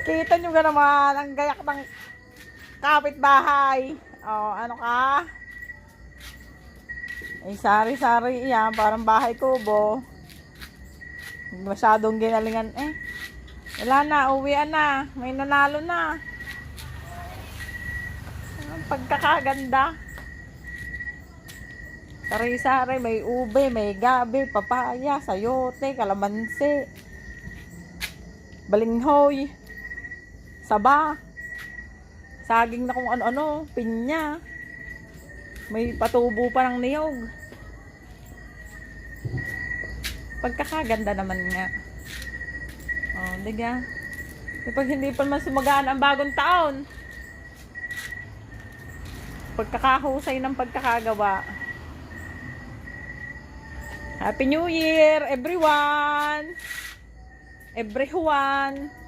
Kita nyo ga naman ang gayak ng kapitbahay. Oh, ano ka? Ay, sari-sari yan. Parang bahay kubo. Masyadong ginalingan eh. Wala na, uwian na. May nanalo na. Ang pagkakaganda. Sari-sari, may ube, may gabi, papaya, sayote, kalamansi, balinghoy, saba, saging na kung ano-ano, pinya. May patubo pa ng niyog. Pagkakaganda naman nga. Oh, diga. Kapag hindi pa man sumagaan ang bagong taon. Pagkakahusay ng pagkakagawa. Happy New Year, everyone! Everyone!